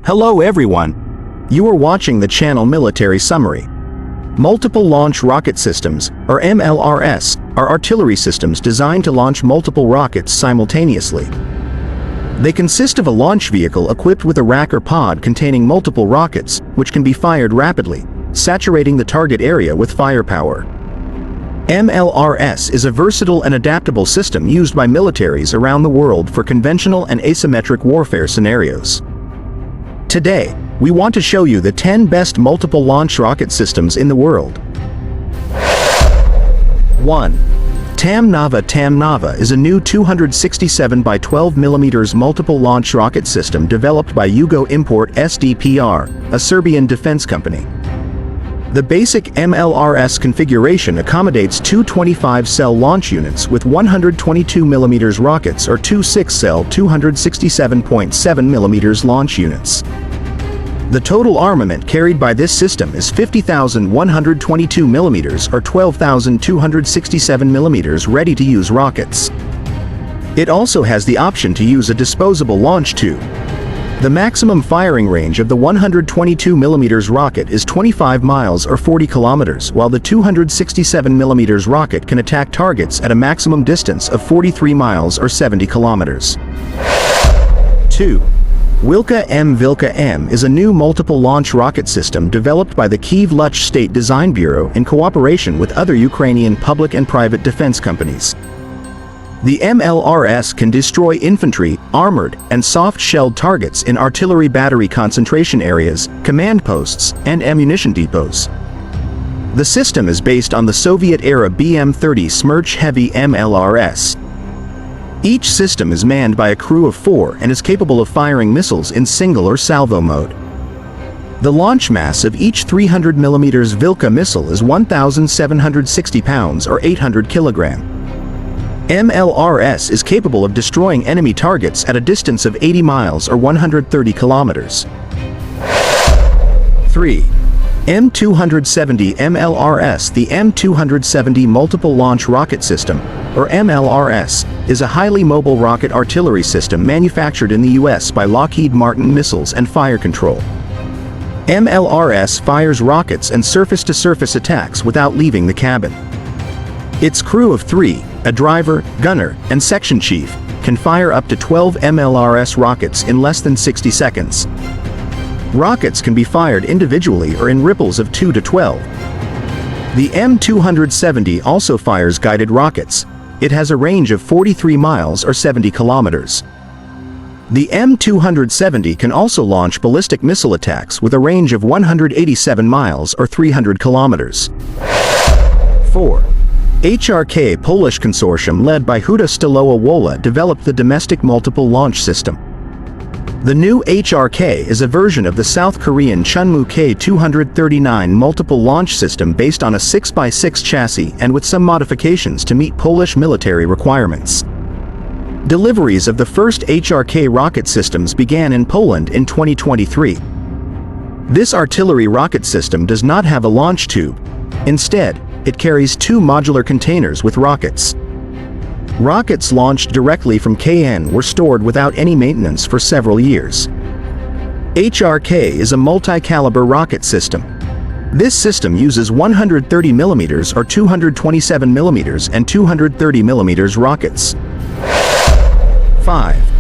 Hello everyone! You are watching the channel Military Summary. Multiple Launch Rocket Systems, or MLRS, are artillery systems designed to launch multiple rockets simultaneously. They consist of a launch vehicle equipped with a rack or pod containing multiple rockets, which can be fired rapidly, saturating the target area with firepower. MLRS is a versatile and adaptable system used by militaries around the world for conventional and asymmetric warfare scenarios. Today, we want to show you the 10 best multiple launch rocket systems in the world. 1. TAMNAVA. TAMNAVA is a new 267 by 12 mm multiple launch rocket system developed by Yugo Import SDPR, a Serbian defense company. The basic MLRS configuration accommodates two 25-cell launch units with 122 mm rockets or two 6-cell 267.7 mm launch units. The total armament carried by this system is 50,122 mm or 12,267 mm ready-to-use rockets. It also has the option to use a disposable launch tube. The maximum firing range of the 122 mm rocket is 25 miles or 40 kilometers, while the 267 mm rocket can attack targets at a maximum distance of 43 miles or 70 kilometers. 2. Wilka M. Wilka M is a new multiple launch rocket system developed by the Kyiv Luch State Design Bureau in cooperation with other Ukrainian public and private defense companies. The MLRS can destroy infantry, armored, and soft-shelled targets in artillery battery concentration areas, command posts, and ammunition depots. The system is based on the Soviet-era BM-30 Smerch Heavy MLRS. Each system is manned by a crew of 4 and is capable of firing missiles in single or salvo mode. The launch mass of each 300 mm Wilka missile is 1,760 pounds or 800 kilograms. MLRS is capable of destroying enemy targets at a distance of 80 miles or 130 kilometers. 3. M270 MLRS. The M270 Multiple Launch Rocket System, or MLRS, is a highly mobile rocket artillery system manufactured in the U.S. by Lockheed Martin Missiles and Fire Control. MLRS fires rockets and surface-to-surface attacks without leaving the cabin. Its crew of 3, a driver, gunner, and section chief, can fire up to 12 MLRS rockets in less than 60 seconds. Rockets can be fired individually or in ripples of 2 to 12. The M270 also fires guided rockets. It has a range of 43 miles or 70 kilometers. The M270 can also launch ballistic missile attacks with a range of 187 miles or 300 kilometers. 4. HRK Polish consortium led by Huta Stalowa Wola developed the domestic multiple launch system. The new HRK is a version of the South Korean Chunmoo K-239 multiple launch system based on a 6x6 chassis and with some modifications to meet Polish military requirements. Deliveries of the first HRK rocket systems began in Poland in 2023. This artillery rocket system does not have a launch tube. Instead, it carries 2 modular containers with rockets. Rockets launched directly from KN were stored without any maintenance for several years. HRK is a multi-caliber rocket system. This system uses 130 mm or 227 mm and 230 mm rockets. 5.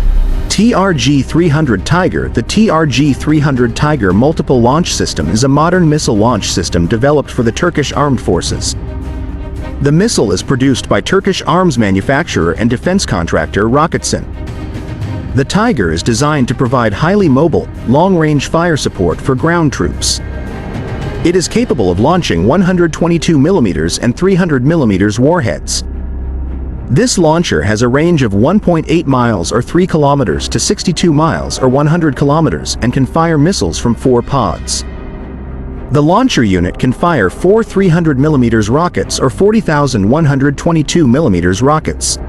TRG-300 Tiger. The TRG-300 Tiger multiple launch system is a modern missile launch system developed for the Turkish Armed Forces. The missile is produced by Turkish arms manufacturer and defense contractor Roketsan. The Tiger is designed to provide highly mobile, long-range fire support for ground troops. It is capable of launching 122 mm and 300 mm warheads. This launcher has a range of 1.8 miles or 3 kilometers to 62 miles or 100 kilometers and can fire missiles from 4 pods. The launcher unit can fire 4 300 mm rockets or 40,122 mm rockets.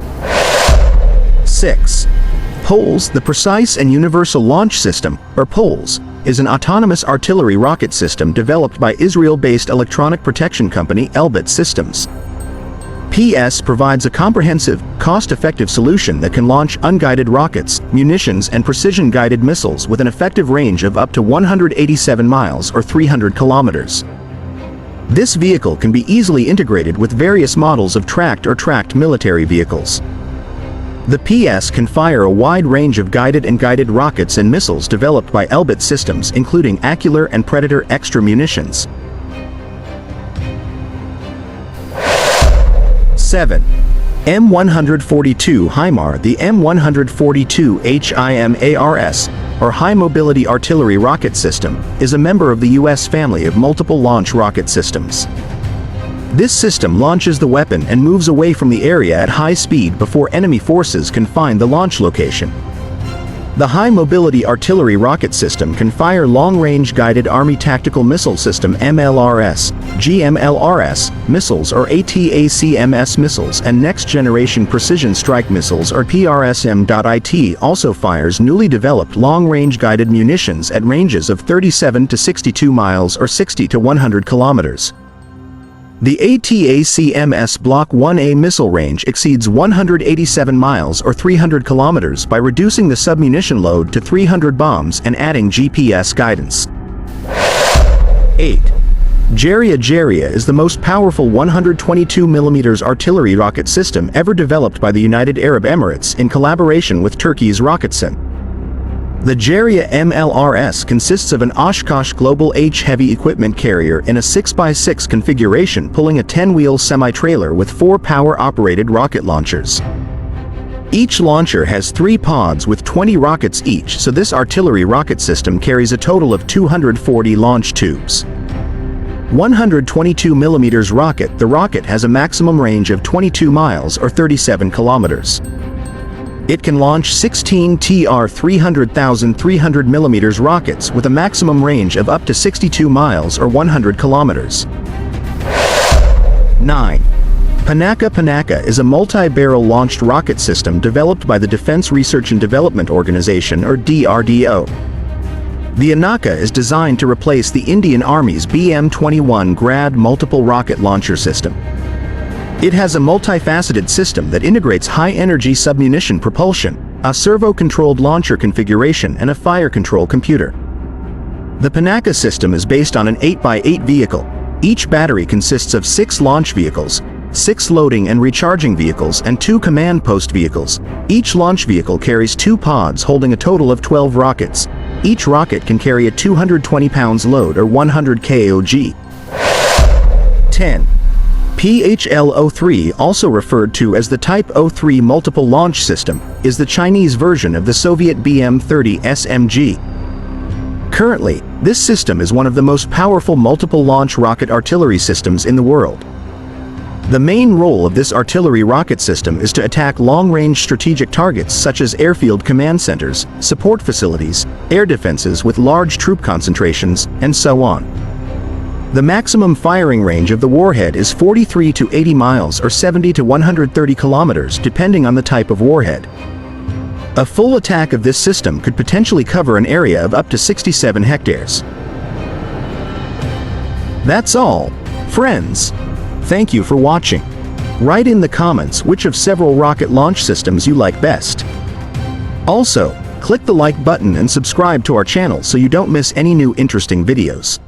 6. POLS. The Precise and Universal Launch System, or POLS, is an autonomous artillery rocket system developed by Israel-based electronic protection company Elbit Systems. PS provides a comprehensive, cost-effective solution that can launch unguided rockets, munitions and precision-guided missiles with an effective range of up to 187 miles or 300 kilometers. This vehicle can be easily integrated with various models of tracked military vehicles. The PS can fire a wide range of guided and guided rockets and missiles developed by Elbit Systems, including Acular and Predator extra munitions. 7. M142 HIMAR. The M142 HIMARS, or High Mobility Artillery Rocket System, is a member of the U.S. family of multiple launch rocket systems. This system launches the weapon and moves away from the area at high speed before enemy forces can find the launch location. The High Mobility Artillery Rocket System can fire Long-Range Guided Army Tactical Missile System MLRS, GMLRS, missiles or ATACMS missiles, and Next Generation Precision Strike Missiles or PRSM.IT also fires newly developed long-range guided munitions at ranges of 37 to 62 miles or 60 to 100 kilometers. The ATACMS Block 1A missile range exceeds 187 miles or 300 kilometers by reducing the submunition load to 300 bombs and adding GPS guidance. 8. Jaria is the most powerful 122mm artillery rocket system ever developed by the United Arab Emirates in collaboration with Turkey's Roketsan. The Jaria MLRS consists of an Oshkosh Global H heavy equipment carrier in a 6x6 configuration pulling a 10-wheel semi-trailer with 4 power-operated rocket launchers. Each launcher has 3 pods with 20 rockets each, so this artillery rocket system carries a total of 240 launch tubes. 122mm rocket. The rocket has a maximum range of 22 miles or 37 kilometers. It can launch 16 TR 300,300mm rockets with a maximum range of up to 62 miles or 100 kilometers. 9. Pinaka is a multi-barrel launched rocket system developed by the Defense Research and Development Organization or DRDO. The Pinaka is designed to replace the Indian Army's BM-21 Grad multiple rocket launcher system. It has a multifaceted system that integrates high-energy submunition propulsion, a servo-controlled launcher configuration, and a fire control computer. The Pinaka system is based on an 8x8 vehicle. Each battery consists of 6 launch vehicles, 6 loading and recharging vehicles, and 2 command post vehicles. Each launch vehicle carries 2 pods holding a total of 12 rockets. Each rocket can carry a 220 pounds load or 100 kg. 10. PHL-03, also referred to as the Type 03 Multiple Launch System, is the Chinese version of the Soviet BM-30 SMG. Currently, this system is one of the most powerful multiple launch rocket artillery systems in the world. The main role of this artillery rocket system is to attack long-range strategic targets such as airfield command centers, support facilities, air defenses with large troop concentrations, and so on. The maximum firing range of the warhead is 43 to 80 miles or 70 to 130 kilometers depending on the type of warhead. A full attack of this system could potentially cover an area of up to 67 hectares. That's all, friends. Thank you for watching. Write in the comments which of several rocket launch systems you like best. Also, click the like button and subscribe to our channel so you don't miss any new interesting videos.